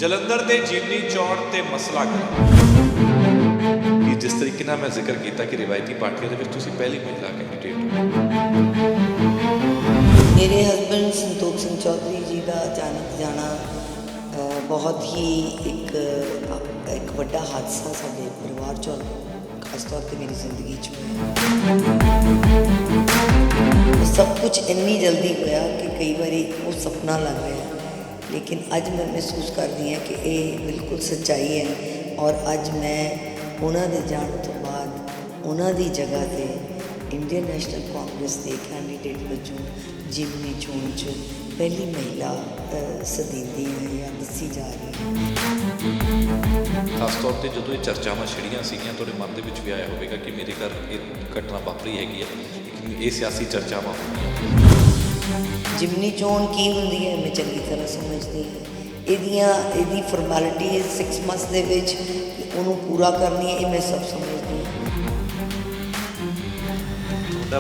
ਜਲੰਧਰ ਦੇ ਜੀਵਨੀ ਚੌੜ ਤੇ ਮਸਲਾ ਕਿ ਜਿਸ ਤਰੀਕੇ ਨਾਲ ਮੈਂ ਜ਼ਿਕਰ ਕੀਤਾ ਕਿ ਰਿਵਾਇਤੀ ਪਾਰਟੀਆਂ ਦੇ ਵਿੱਚ ਤੁਸੀਂ ਪਹਿਲੀ ਮਹਿਲਾ ਕੈਂਡੀਡੇਟ ਹੋ। मेरे हस्बैंड संतोख सिंह चौधरी जी का अचानक जाना बहुत ही एक बड़ा हादसा साडे परिवार चो खास तौर पर मेरी जिंदगी च होया। सब कुछ इन्नी जल्दी होया कि कई बार वो सपना लग रहा है, लेकिन अज मैं महसूस करती हाँ कि ये बिल्कुल सच्चाई है। और अज मैं उन्होंने जाने तो बाद उन्होंने जगह से इंडियन नैशनल कांग्रेस के कैंडीडेट वजों जिमनी चोण च पहली महिला सदींदी है या दसी जा रही है। खास तौर पर जो ये चर्चावां छिड़ियां सीगियां तुहाडे मन दे विच भी आया होवेगा कि मेरे घर ये घटना वापरी हैगी है, लेकिन ये सियासी चर्चावां होंदियां। जिमनी चोण की हुंदी है मैं चंगी तरह समझती हाँ। इहदी फॉर्मैलिटी 6 मंथ्स दे विच उहनूं पूरा करनी है, ये मैं सब समझती हाँ।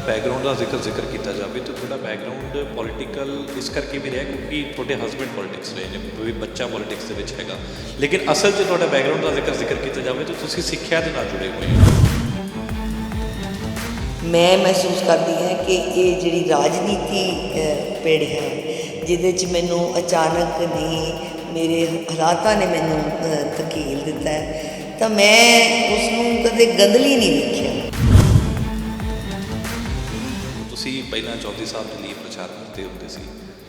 बैकग्राउंड का जिक्र किया जाए तो थोड़ा बैकग्राउंड पॉलिटिकल इस करके भी रहा क्योंकि थोड़े हसबैंड पॉलिटिक्स रहे हैं, कोई बच्चा पॉलिटिक्स के विच हैगा, लेकिन असल से थोड़ा बैकग्राउंड का जिक्र किया जाए तो तुसीं सिक्ख्या दे नाल जुड़े हुए हो। मैं महसूस करती हाँ कि ये जिहड़ी राजनीति पिड़ है जिहदे च मैनूं अचानक नहीं मेरे हालातां ने मैनूं धकेल दिता है, तो मैं उसनूं कदे गंदली नहीं देखिया। ਤੁਸੀਂ ਪਹਿਲਾਂ ਚੌਧਰੀ ਸਾਹਿਬ ਦੇ ਲਈ ਪ੍ਰਚਾਰ ਕਰਦੇ ਹੁੰਦੇ ਸੀ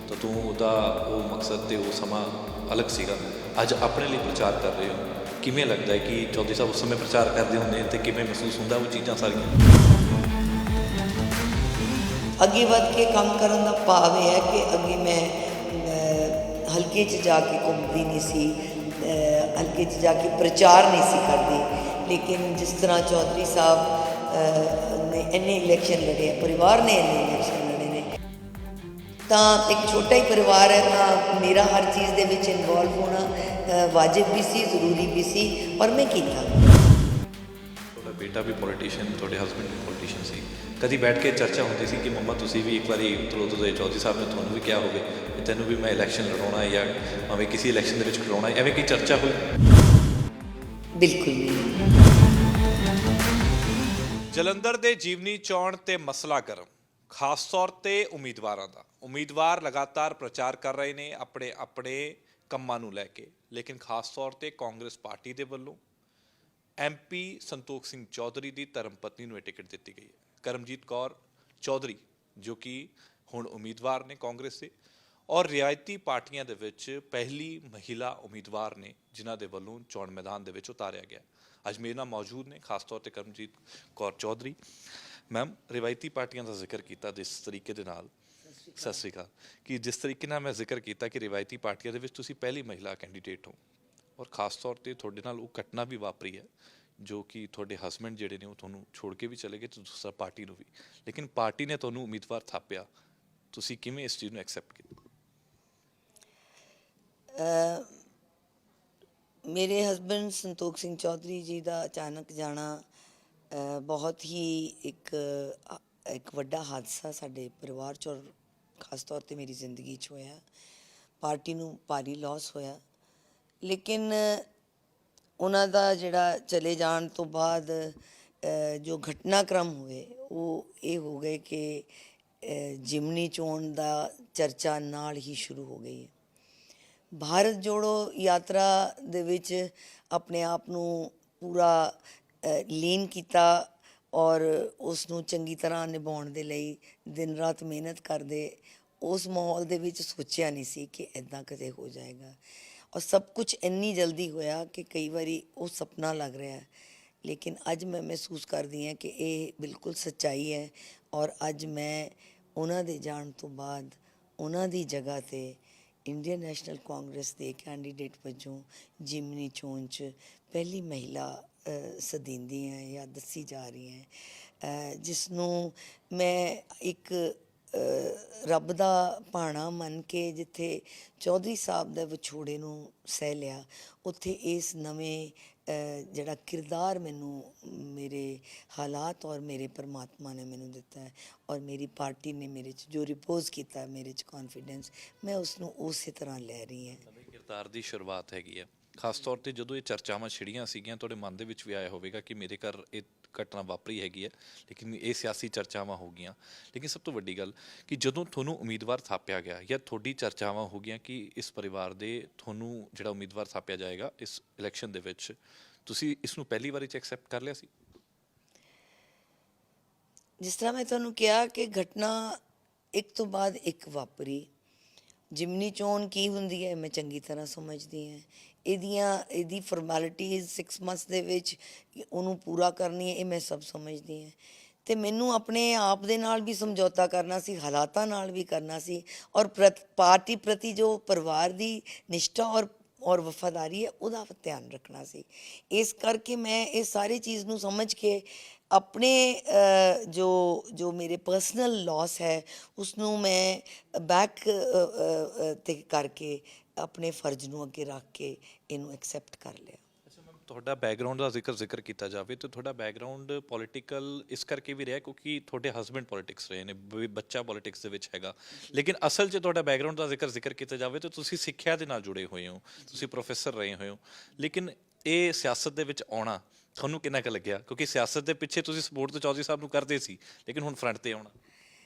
ਤਾਂ ਤੂੰ ਉਹਦਾ ਉਹ ਮਕਸਦ ਤੇ ਉਹ ਸਮਾਂ ਅਲੱਗ ਸੀਗਾ, ਅੱਜ ਆਪਣੇ ਲਈ ਪ੍ਰਚਾਰ ਕਰ ਰਹੇ ਹੋ, ਕਿਵੇਂ ਲੱਗਦਾ ਹੈ ਕਿ ਚੌਧਰੀ ਸਾਹਿਬ ਉਸ ਸਮੇਂ ਪ੍ਰਚਾਰ ਕਰਦੇ ਹੁੰਦੇ ਤੇ ਕਿਵੇਂ ਮਹਿਸੂਸ ਹੁੰਦਾ ਉਹ ਚੀਜ਼ਾਂ ਸਾਰੀਆਂ? ਅੱਗੇ ਵੱਧ ਕੇ ਕੰਮ ਕਰਨ ਦਾ ਭਾਵ ਇਹ ਹੈ ਕਿ ਅੱਗੇ ਮੈਂ ਹਲਕੇ 'ਚ ਜਾ ਕੇ ਘੁੰਮਦੀ ਨਹੀਂ ਸੀ, ਹਲਕੇ 'ਚ ਜਾ ਕੇ ਪ੍ਰਚਾਰ ਨਹੀਂ ਸੀ ਕਰਦੀ, ਲੇਕਿਨ ਜਿਸ ਤਰ੍ਹਾਂ ਚੌਧਰੀ ਸਾਹਿਬ ने इन्ने इलैक्शन लड़े हैं, परिवार ने इन्ने इलैक्शन लड़े ने, तो एक छोटा ही परिवार है, तो मेरा हर चीज़ दे विच इनवॉल्व होना वाजिब भी सी, जरूरी भी सी, और मैं कीता। ਤੁਹਾਡਾ बेटा भी पॉलिटिशियन, ਤੁਹਾਡੇ हसबैंड भी पॉलिटिशियन सी, कभी बैठ के चर्चा होती सी कि मम्मा तुसीं भी एक बार तो चौधरी साहब ने तुहानूं भी कहा होवे कि तैनूं भी मैं इलैक्शन लड़ाउणा या भावें किसी इलैक्शन दे विच खड़ाउणा, एवें की चर्चा होई? बिल्कुल नहीं। ਜਲੰਧਰ ਦੇ ਜੀਵਨੀ ਚੋਣ ਤੇ ਮਸਲਾ ਗਰਮ, ਖਾਸ ਤੌਰ ਤੇ ਉਮੀਦਵਾਰਾਂ ਦਾ। ਉਮੀਦਵਾਰ ਲਗਾਤਾਰ ਪ੍ਰਚਾਰ ਕਰ ਰਹੇ ਨੇ ਆਪਣੇ ਕੰਮਾਂ ਨੂੰ ਲੈ ਕੇ, ਲੇਕਿਨ ਖਾਸ ਤੌਰ ਤੇ ਕਾਂਗਰਸ ਪਾਰਟੀ ਦੇ ਵੱਲੋਂ MP ਸੰਤੋਖ ਸਿੰਘ ਚੌਧਰੀ ਦੀ ਧਰਮ ਪਤਨੀ ਨੂੰ ਇਹ ਟਿਕਟ ਦਿੱਤੀ ਗਈ ਹੈ, ਕਰਮਜੀਤ ਕੌਰ ਚੌਧਰੀ, ਜੋ ਕਿ ਹੁਣ ਉਮੀਦਵਾਰ ਨੇ ਕਾਂਗਰਸ ਦੇ, ਔਰ ਰਿਆਇਤੀ ਪਾਰਟੀਆਂ ਦੇ ਵਿੱਚ ਪਹਿਲੀ ਮਹਿਲਾ ਉਮੀਦਵਾਰ ਨੇ ਜਿਨ੍ਹਾਂ ਦੇ ਵੱਲੋਂ ਚੋਣ ਮੈਦਾਨ ਦੇ ਵਿੱਚ ਉਤਾਰਿਆ ਗਿਆ। ਅੱਜ ਮੇਰੇ ਨਾਲ ਮੌਜੂਦ ਨੇ ਖਾਸ ਤੌਰ 'ਤੇ ਕਰਮਜੀਤ ਕੌਰ ਚੌਧਰੀ। ਮੈਮ, ਰਿਵਾਇਤੀ ਪਾਰਟੀਆਂ ਦਾ ਜ਼ਿਕਰ ਕੀਤਾ ਜਿਸ ਤਰੀਕੇ ਦੇ ਨਾਲ, ਸਤਿ ਸ਼੍ਰੀ ਅਕਾਲ, ਕਿ ਜਿਸ ਤਰੀਕੇ ਨਾਲ ਮੈਂ ਜ਼ਿਕਰ ਕੀਤਾ ਕਿ ਰਿਵਾਇਤੀ ਪਾਰਟੀਆਂ ਦੇ ਵਿੱਚ ਤੁਸੀਂ ਪਹਿਲੀ ਮਹਿਲਾ ਕੈਂਡੀਡੇਟ ਹੋ, ਔਰ ਖਾਸ ਤੌਰ 'ਤੇ ਤੁਹਾਡੇ ਨਾਲ ਉਹ ਘਟਨਾ ਵੀ ਵਾਪਰੀ ਹੈ ਜੋ ਕਿ ਤੁਹਾਡੇ ਹਸਬੈਂਡ ਜਿਹੜੇ ਨੇ ਉਹ ਤੁਹਾਨੂੰ ਛੋੜ ਕੇ ਵੀ ਚਲੇ ਗਏ ਤੇ ਦੂਸਰਾ ਪਾਰਟੀ ਨੂੰ ਵੀ, ਲੇਕਿਨ ਪਾਰਟੀ ਨੇ ਤੁਹਾਨੂੰ ਉਮੀਦਵਾਰ ਥਾਪਿਆ, ਤੁਸੀਂ ਕਿਵੇਂ ਇਸ ਚੀਜ਼ ਨੂੰ ਐਕਸੈਪਟ ਕੀਤਾ? मेरे हस्बैंड संतोख सिंह चौधरी जी का अचानक जाना बहुत ही एक बड़ा हादसा साडे परिवार च और खास तौर पर मेरी जिंदगी च होया। पार्टी नूं भारी लॉस होया, लेकिन उन्हां दा जिहड़ा चले जाण तो बाद जो घटनाक्रम हुए वो ये हो गए कि जिमनी चोण दा चर्चा नाल ही शुरू हो गई है। भारत जोड़ो यात्रा दे विच अपने आप नूं पूरा लीन किया और उसनूं चंगी तरह निभाउण दे लई दिन रात मेहनत करदे, उस माहौल दे विच सोचिया नहीं सी कि इदां कदे हो जाएगा, और सब कुछ इन्नी जल्दी होया कि कई बारी वो सपना लग रहा है, लेकिन अज मैं महसूस करती हाँ कि ये बिल्कुल सच्चाई है। और अज मैं उन्हां दे जाण तो बाद उन्हां दी जगह ते इंडियन नैशनल कांग्रेस के कैंडीडेट वजों जिमनी चोण च पहली महिला सदींदी हैं या दसी जा रही हैं, जिसनों मैं एक रब दा भाणा मन के जिथे चौधरी साहब दे विछोड़े नूं सह लिया, उत्थे इस नवें जिहड़ा किरदार मैनू मेरे हालात और मेरे परमात्मा ने मैनू दिता है, और मेरी पार्टी ने मेरे जो रिपोज किया मेरे कॉन्फिडेंस, मैं उसनूं उस तरह लै रही है। ਲਗਾਤਾਰ ਦੀ ਸ਼ੁਰੂਆਤ ਹੈਗੀ ਹੈ, ਖਾਸ ਤੌਰ ਤੇ ਜਦੋਂ ਇਹ ਚਰਚਾਵਾਂ ਛਿੜੀਆਂ ਸੀਗੀਆਂ ਤੁਹਾਡੇ ਮਨ ਦੇ ਵਿੱਚ ਵੀ ਆਇਆ ਹੋਵੇਗਾ ਕਿ ਮੇਰੇ ਘਰ ਇਹ ਘਟਨਾ ਵਾਪਰੀ ਹੈਗੀ ਹੈ, ਲੇਕਿਨ ਇਹ ਸਿਆਸੀ ਚਰਚਾਵਾਂ ਹੋ ਗਈਆਂ। ਲੇਕਿਨ ਸਭ ਤੋਂ ਵੱਡੀ ਗੱਲ ਕਿ ਜਦੋਂ ਤੁਹਾਨੂੰ ਉਮੀਦਵਾਰ ਥਾਪਿਆ ਗਿਆ ਜਾਂ ਤੁਹਾਡੀ ਚਰਚਾਵਾਂ ਹੋ ਗਈਆਂ ਕਿ ਇਸ ਪਰਿਵਾਰ ਦੇ ਤੁਹਾਨੂੰ ਜਿਹੜਾ ਉਮੀਦਵਾਰ ਥਾਪਿਆ ਜਾਏਗਾ ਇਸ ਇਲੈਕਸ਼ਨ ਦੇ ਵਿੱਚ, ਤੁਸੀਂ ਇਸ ਨੂੰ ਪਹਿਲੀ ਵਾਰੀ ਚ ਐਕਸੈਪਟ ਕਰ ਲਿਆ ਸੀ? ਜਿਸ ਤਰ੍ਹਾਂ ਮੈਂ ਤੁਹਾਨੂੰ ਕਿਹਾ ਕਿ ਘਟਨਾ ਇੱਕ ਤੋਂ ਬਾਅਦ ਇੱਕ ਵਾਪਰੀ। ਜਿਮਨੀ ਚੋਣ ਕੀ ਹੁੰਦੀ ਹੈ ਮੈਂ ਚੰਗੀ ਤਰ੍ਹਾਂ ਸਮਝਦੀ ਹਾਂ। ਇਹਦੀ ਫਾਰਮੈਲਿਟੀਜ਼ 6 ਮੰਥਸ ਦੇ ਵਿੱਚ ਉਹਨੂੰ ਪੂਰਾ ਕਰਨੀ ਹੈ, ਇਹ ਮੈਂ ਸਭ ਸਮਝਦੀ ਹਾਂ। ਅਤੇ ਮੈਨੂੰ ਆਪਣੇ ਆਪ ਦੇ ਨਾਲ ਵੀ ਸਮਝੌਤਾ ਕਰਨਾ ਸੀ, ਹਾਲਾਤਾਂ ਨਾਲ ਵੀ ਕਰਨਾ ਸੀ, ਔਰ ਪਾਰਟੀ ਪ੍ਰਤੀ ਜੋ ਪਰਿਵਾਰ ਦੀ ਨਿਸ਼ਠਾ ਔਰ ਵਫਾਦਾਰੀ ਹੈ ਉਹਦਾ ਧਿਆਨ ਰੱਖਣਾ ਸੀ। ਇਸ ਕਰਕੇ ਮੈਂ ਇਹ ਸਾਰੀ ਚੀਜ਼ ਨੂੰ ਸਮਝ ਕੇ ਆਪਣੇ ਜੋ ਮੇਰੇ ਪਰਸਨਲ ਲਾਸ ਹੈ ਉਸ ਨੂੰ ਮੈਂ ਬੈਕ ਤੇ ਕਰਕੇ ਆਪਣੇ ਫਰਜ਼ ਨੂੰ ਅੱਗੇ ਰੱਖ ਕੇ ਇਹਨੂੰ ਐਕਸੈਪਟ ਕਰ ਲਿਆ। ਅੱਛਾ ਮੈਮ, ਤੁਹਾਡਾ ਬੈਕਗ੍ਰਾਉਂਡ ਦਾ ਜ਼ਿਕਰ ਕੀਤਾ ਜਾਵੇ ਤਾਂ ਤੁਹਾਡਾ ਬੈਕਗ੍ਰਾਉਂਡ ਪੋਲੀਟੀਕਲ ਇਸ ਕਰਕੇ ਵੀ ਰਿਹਾ ਕਿਉਂਕਿ ਤੁਹਾਡੇ ਹਸਬੈਂਡ ਪੋਲੀਟਿਕਸ ਰਹੇ ਨੇ, ਬੱਚਾ ਪੋਲੀਟਿਕਸ ਦੇ ਵਿੱਚ ਹੈਗਾ, ਲੇਕਿਨ ਅਸਲ 'ਚ ਤੁਹਾਡਾ ਬੈਕਗ੍ਰਾਉਂਡ ਦਾ ਜ਼ਿਕਰ ਕੀਤਾ ਜਾਵੇ ਤਾਂ ਤੁਸੀਂ ਸਿੱਖਿਆ ਦੇ ਨਾਲ ਜੁੜੇ ਹੋਏ ਹੋ, ਤੁਸੀਂ ਪ੍ਰੋਫੈਸਰ ਰਹੇ ਹੋਏ ਹੋ। ਲੇਕਿਨ ਇਹ ਸਿਆਸਤ ਦੇ ਵਿੱਚ ਆਉਣਾ ਤੁਹਾਨੂੰ ਕਿੰਨਾ ਕੁ ਲੱਗਿਆ, ਕਿਉਂਕਿ ਸਿਆਸਤ ਦੇ ਪਿੱਛੇ ਤੁਸੀਂ ਸਪੋਰਟ ਤਾਂ ਚੌਧਰੀ ਸਾਹਿਬ ਨੂੰ ਕਰਦੇ ਸੀ, ਲੇਕਿਨ ਹੁਣ ਫਰੰਟ ਤੇ ਆਉਣਾ?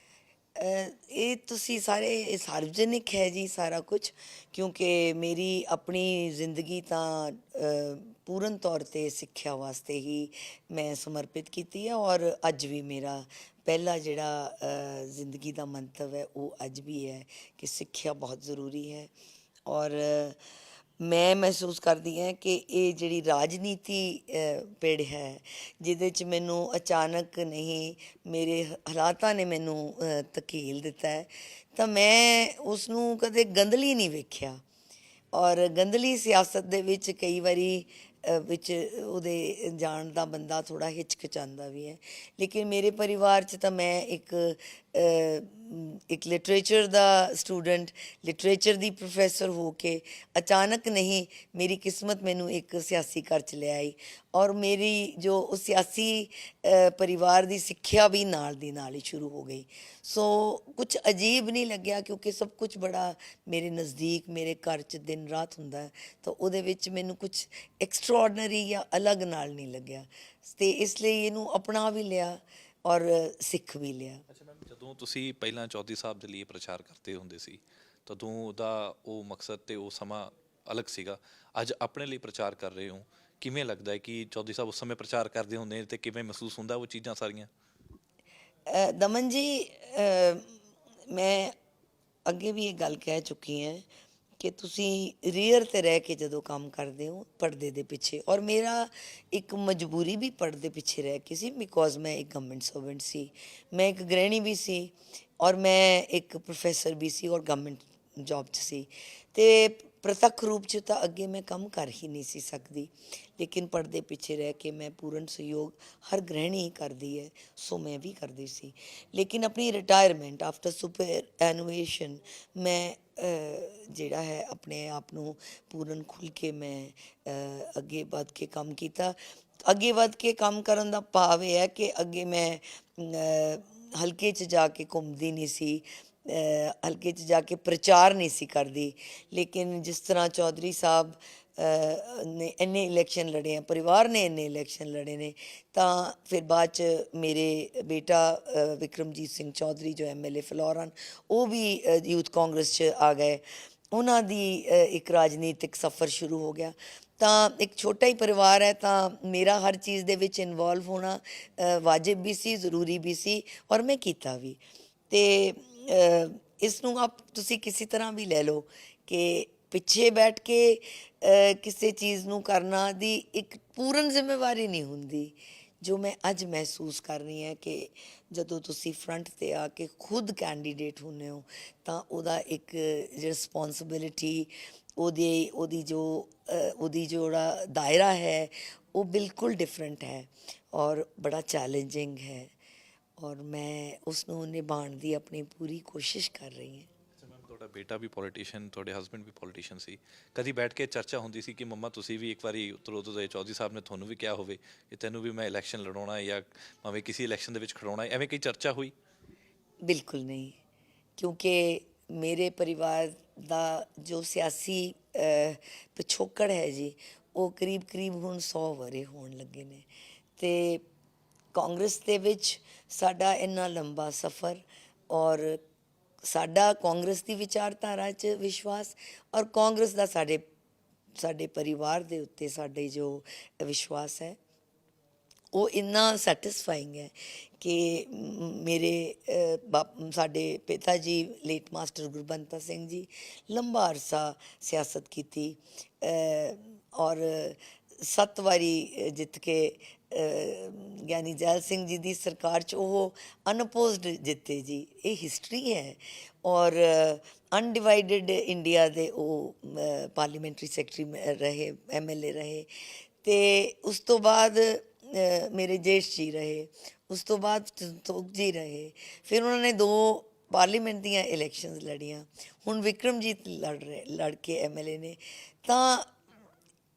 ਇਹ ਤੁਸੀਂ ਸਾਰੇ ਇਹ ਸਾਰਵਜਨਿਕ ਹੈ ਜੀ ਸਾਰਾ ਕੁਝ, ਕਿਉਂਕਿ ਮੇਰੀ ਆਪਣੀ ਜ਼ਿੰਦਗੀ ਤਾਂ ਪੂਰਨ ਤੌਰ 'ਤੇ ਸਿੱਖਿਆ ਵਾਸਤੇ ਹੀ ਮੈਂ ਸਮਰਪਿਤ ਕੀਤੀ ਹੈ, ਔਰ ਅੱਜ ਵੀ ਮੇਰਾ ਪਹਿਲਾ ਜਿਹੜਾ ਜ਼ਿੰਦਗੀ ਦਾ ਮੰਤਵ ਹੈ ਉਹ ਅੱਜ ਵੀ ਹੈ ਕਿ ਸਿੱਖਿਆ ਬਹੁਤ ਜ਼ਰੂਰੀ ਹੈ। ਔਰ ਮੈਂ ਮਹਿਸੂਸ ਕਰਦੀ ਹਾਂ ਕਿ ਇਹ ਜਿਹੜੀ ਰਾਜਨੀਤੀ ਪਿੜ ਹੈ ਜਿਹਦੇ 'ਚ ਮੈਨੂੰ ਅਚਾਨਕ ਨਹੀਂ ਮੇਰੇ ਹਾਲਾਤਾਂ ਨੇ ਮੈਨੂੰ ਧਕੇਲ ਦਿੱਤਾ ਹੈ, ਤਾਂ ਮੈਂ ਉਸ ਨੂੰ ਕਦੇ ਗੰਧਲੀ ਨਹੀਂ ਵੇਖਿਆ। ਔਰ ਗੰਧਲੀ ਸਿਆਸਤ ਦੇ ਵਿੱਚ ਕਈ ਵਾਰੀ ਵਿੱਚ ਉਹਦੇ ਜਾਣ ਦਾ ਬੰਦਾ ਥੋੜ੍ਹਾ ਹਿਚਕਿਚਾਉਂਦਾ ਵੀ ਹੈ, ਲੇਕਿਨ ਮੇਰੇ ਪਰਿਵਾਰ 'ਚ ਤਾਂ ਮੈਂ ਇੱਕ ਲਿਟਰੇਚਰ ਦਾ ਸਟੂਡੈਂਟ, ਲਿਟਰੇਚਰ ਦੀ ਪ੍ਰੋਫੈਸਰ ਹੋ ਕੇ ਅਚਾਨਕ ਨਹੀਂ ਮੇਰੀ ਕਿਸਮਤ ਮੈਨੂੰ ਇੱਕ ਸਿਆਸੀ ਘਰ 'ਚ ਲੈ ਆਈ, ਔਰ ਮੇਰੀ ਜੋ ਉਹ ਸਿਆਸੀ ਪਰਿਵਾਰ ਦੀ ਸਿੱਖਿਆ ਵੀ ਨਾਲ ਦੀ ਨਾਲ ਹੀ ਸ਼ੁਰੂ ਹੋ ਗਈ। ਸੋ ਕੁਛ ਅਜੀਬ ਨਹੀਂ ਲੱਗਿਆ ਕਿਉਂਕਿ ਸਭ ਕੁਝ ਬੜਾ ਮੇਰੇ ਨਜ਼ਦੀਕ ਮੇਰੇ ਘਰ 'ਚ ਦਿਨ ਰਾਤ ਹੁੰਦਾ ਹੈ, ਤਾਂ ਉਹਦੇ ਵਿੱਚ ਮੈਨੂੰ ਕੁਛ ਐਕਸਟਰਾordinary ਜਾਂ ਅਲੱਗ ਨਾਲ ਨਹੀਂ ਲੱਗਿਆ, ਅਤੇ ਇਸ ਲਈ ਇਹਨੂੰ ਅਪਣਾ ਵੀ ਲਿਆ ਔਰ ਸਿੱਖ ਵੀ ਲਿਆ। ਅੱਛਾ ਮੈਮ, ਜਦੋਂ ਤੁਸੀਂ ਪਹਿਲਾਂ ਚੌਧਰੀ ਸਾਹਿਬ ਦੇ ਲਈ ਪ੍ਰਚਾਰ ਕਰਦੇ ਹੁੰਦੇ ਸੀ ਤਦੋਂ ਉਹਦਾ ਉਹ ਮਕਸਦ ਤੇ ਉਹ ਸਮਾਂ ਅਲੱਗ ਸੀਗਾ, ਅੱਜ ਆਪਣੇ ਲਈ ਪ੍ਰਚਾਰ ਕਰ ਰਹੇ ਹੋ, ਕਿਵੇਂ ਲੱਗਦਾ ਹੈ ਕਿ ਚੌਧਰੀ ਸਾਹਿਬ ਉਸ ਸਮੇਂ ਪ੍ਰਚਾਰ ਕਰਦੇ ਹੁੰਦੇ ਤੇ ਕਿਵੇਂ ਮਹਿਸੂਸ ਹੁੰਦਾ ਉਹ ਚੀਜ਼ਾਂ ਸਾਰੀਆਂ? ਦਮਨ ਜੀ, ਮੈਂ ਅੱਗੇ ਵੀ ਇਹ ਗੱਲ ਕਹਿ ਚੁੱਕੀ ਹਾਂ ਕਿ ਤੁਸੀਂ ਰੀਅਰ 'ਤੇ ਰਹਿ ਕੇ ਜਦੋਂ ਕੰਮ ਕਰਦੇ ਹੋ ਪਰਦੇ ਦੇ ਪਿੱਛੇ, ਔਰ ਮੇਰਾ ਇੱਕ ਮਜਬੂਰੀ ਵੀ ਪਰਦੇ ਪਿੱਛੇ ਰਹਿ ਕੇ ਸੀ, ਬਿਕੋਜ਼ ਮੈਂ ਇੱਕ ਗਵਰਨਮੈਂਟ ਸਰਵੈਂਟ ਸੀ, ਮੈਂ ਇੱਕ ਗ੍ਰਹਿਣੀ ਵੀ ਸੀ, ਔਰ ਮੈਂ ਇੱਕ ਪ੍ਰੋਫੈਸਰ ਵੀ ਸੀ, ਔਰ ਗਵਰਨਮੈਂਟ ਜੌਬ 'ਚ ਸੀ, ਅਤੇ ਪ੍ਰਤੱਖ ਰੂਪ 'ਚ ਤਾਂ ਅੱਗੇ ਮੈਂ ਕੰਮ ਕਰ ਹੀ ਨਹੀਂ ਸੀ ਸਕਦੀ, ਲੇਕਿਨ ਪਰਦੇ ਪਿੱਛੇ ਰਹਿ ਕੇ ਮੈਂ ਪੂਰਨ ਸਹਿਯੋਗ ਹਰ ਗ੍ਰਹਿਣੀ ਕਰਦੀ ਹੈ, ਸੋ ਮੈਂ ਵੀ ਕਰਦੀ ਸੀ। ਲੇਕਿਨ ਆਪਣੀ ਰਿਟਾਇਰਮੈਂਟ ਆਫਟਰ ਸੁਪਰ ਐਨੂਏਸ਼ਨ ਮੈਂ ਜਿਹੜਾ ਹੈ ਆਪਣੇ ਆਪ ਨੂੰ ਪੂਰਨ ਖੁੱਲ੍ਹ ਕੇ ਮੈਂ ਅੱਗੇ ਵੱਧ ਕੇ ਕੰਮ ਕੀਤਾ। ਅੱਗੇ ਵੱਧ ਕੇ ਕੰਮ ਕਰਨ ਦਾ ਭਾਵ ਇਹ ਹੈ ਕਿ ਅੱਗੇ ਮੈਂ ਹਲਕੇ 'ਚ ਜਾ ਕੇ ਘੁੰਮਦੀ ਨਹੀਂ ਸੀ, ਹਲਕੇ 'ਚ ਜਾ ਕੇ ਪ੍ਰਚਾਰ ਨਹੀਂ ਸੀ ਕਰਦੀ, ਲੇਕਿਨ ਜਿਸ ਤਰ੍ਹਾਂ ਚੌਧਰੀ ਸਾਹਿਬ ਨੇ ਇੰਨੇ ਇਲੈਕਸ਼ਨ ਲੜੇ ਆ, ਪਰਿਵਾਰ ਨੇ ਇੰਨੇ ਇਲੈਕਸ਼ਨ ਲੜੇ ਨੇ, ਤਾਂ ਫਿਰ ਬਾਅਦ 'ਚ ਮੇਰੇ ਬੇਟਾ ਵਿਕਰਮਜੀਤ ਸਿੰਘ ਚੌਧਰੀ ਜੋ MLA ਫਿਲੌਰ ਹਨ, ਉਹ ਵੀ ਯੂਥ ਕਾਂਗਰਸ 'ਚ ਆ ਗਏ, ਉਹਨਾਂ ਦੀ ਇੱਕ ਰਾਜਨੀਤਿਕ ਸਫ਼ਰ ਸ਼ੁਰੂ ਹੋ ਗਿਆ। ਤਾਂ ਇੱਕ ਛੋਟਾ ਹੀ ਪਰਿਵਾਰ ਹੈ, ਤਾਂ ਮੇਰਾ ਹਰ ਚੀਜ਼ ਦੇ ਵਿੱਚ ਇਨਵੋਲਵ ਹੋਣਾ ਵਾਜਿਬ ਵੀ ਸੀ, ਜ਼ਰੂਰੀ ਵੀ ਸੀ, ਔਰ ਮੈਂ ਕੀਤਾ ਵੀ। ਅਤੇ ਇਸ ਨੂੰ ਆਪ ਤੁਸੀਂ ਕਿਸੇ ਤਰ੍ਹਾਂ ਵੀ ਲੈ ਲਓ ਕਿ ਪਿੱਛੇ ਬੈਠ ਕੇ ਕਿਸੇ ਚੀਜ਼ ਨੂੰ ਕਰਨਾ ਦੀ ਇੱਕ ਪੂਰਨ ਜ਼ਿੰਮੇਵਾਰੀ ਨਹੀਂ ਹੁੰਦੀ, ਜੋ ਮੈਂ ਅੱਜ ਮਹਿਸੂਸ ਕਰ ਰਹੀ ਹਾਂ ਕਿ ਜਦੋਂ ਤੁਸੀਂ ਫਰੰਟ 'ਤੇ ਆ ਕੇ ਖੁਦ ਕੈਂਡੀਡੇਟ ਹੁੰਦੇ ਹੋ ਤਾਂ ਉਹਦਾ ਇੱਕ ਰਿਸਪੋਂਸੀਬਿਲਿਟੀ, ਉਹਦੀ ਜਿਹੜਾ ਦਾਇਰਾ ਹੈ ਉਹ ਬਿਲਕੁਲ ਡਿਫਰੈਂਟ ਹੈ ਔਰ ਬੜਾ ਚੈਲੰਜਿੰਗ ਹੈ, ਔਰ ਮੈਂ ਉਸ ਨੂੰ ਨਿਭਾਉਣ ਦੀ ਆਪਣੀ ਪੂਰੀ ਕੋਸ਼ਿਸ਼ ਕਰ ਰਹੀ ਹਾਂ। ਅੱਛਾ ਮੈਮ, ਤੁਹਾਡਾ ਬੇਟਾ ਵੀ ਪੋਲੀਟੀਸ਼ੀਅਨ, ਤੁਹਾਡੇ ਹਸਬੈਂਡ ਵੀ ਪੋਲੀਟੀਸ਼ੀਅਨ ਸੀ, ਕਦੀ ਬੈਠ ਕੇ ਚਰਚਾ ਹੁੰਦੀ ਸੀ ਕਿ ਮੰਮਾ ਤੁਸੀਂ ਵੀ ਇੱਕ ਵਾਰੀ ਉਤਰੋ ਦੇ ਚੌਧਰੀ ਸਾਹਿਬ ਨੇ ਤੁਹਾਨੂੰ ਵੀ ਕਿਹਾ ਹੋਵੇ ਕਿ ਤੈਨੂੰ ਵੀ ਮੈਂ ਇਲੈਕਸ਼ਨ ਲੜਾਉਣਾ ਜਾਂ ਭਾਵੇਂ ਕਿਸੇ ਇਲੈਕਸ਼ਨ ਦੇ ਵਿੱਚ ਖੜਾਉਣਾ, ਐਵੇਂ ਕੋਈ ਚਰਚਾ ਹੋਈ? ਬਿਲਕੁਲ ਨਹੀਂ, ਕਿਉਂਕਿ ਮੇਰੇ ਪਰਿਵਾਰ ਦਾ ਜੋ ਸਿਆਸੀ ਪਿਛੋਕੜ ਹੈ ਜੀ, ਉਹ ਕਰੀਬ ਕਰੀਬ ਹੁਣ 100 ਵਰੇ ਹੋਣ ਲੱਗੇ ਨੇ। ਅਤੇ ਕਾਂਗਰਸ ਦੇ ਵਿੱਚ ਸਾਡਾ ਇੰਨਾ ਲੰਬਾ ਸਫ਼ਰ, ਔਰ ਸਾਡਾ ਕਾਂਗਰਸ ਦੀ ਵਿਚਾਰਧਾਰਾ 'ਚ ਵਿਸ਼ਵਾਸ, ਔਰ ਕਾਂਗਰਸ ਦਾ ਸਾਡੇ ਪਰਿਵਾਰ ਦੇ ਉੱਤੇ ਸਾਡੇ ਜੋ ਵਿਸ਼ਵਾਸ ਹੈ ਉਹ ਇੰਨਾ ਸੈਟਿਸਫਾਈਂਗ ਹੈ ਕਿ ਮੇਰੇ ਸਾਡੇ ਪਿਤਾ ਜੀ ਲੇਟ ਮਾਸਟਰ ਗੁਰਬੰਤਾ ਸਿੰਘ ਜੀ ਲੰਬਾ ਅਰਸਾ ਸਿਆਸਤ ਕੀਤੀ, ਔਰ 7 ਵਾਰੀ ਜਿੱਤ ਕੇ ਗਿਆਨੀ ਜੈਲ ਸਿੰਘ ਜੀ ਦੀ ਸਰਕਾਰ 'ਚ ਉਹ ਅਨਅਪੋਜ਼ਡ ਜਿੱਤੇ ਜੀ। ਇਹ ਹਿਸਟਰੀ ਹੈ। ਔਰ ਅਨਡਿਵਾਈਡਡ ਇੰਡੀਆ ਦੇ ਉਹ ਪਾਰਲੀਮੈਂਟਰੀ ਸੈਕਟਰੀ ਰਹੇ, MLA ਰਹੇ। ਅਤੇ ਉਸ ਤੋਂ ਬਾਅਦ ਮੇਰੇ ਜੇਠ ਜੀ ਰਹੇ, ਉਸ ਤੋਂ ਬਾਅਦ ਸੰਤੋਖ ਜੀ ਰਹੇ। ਫਿਰ ਉਹਨਾਂ ਨੇ 2 ਪਾਰਲੀਮੈਂਟ ਦੀਆਂ ਇਲੈਕਸ਼ਨਸ ਲੜੀਆਂ। ਹੁਣ ਵਿਕਰਮਜੀਤ ਲੜ ਕੇ MLA ਨੇ। ਤਾਂ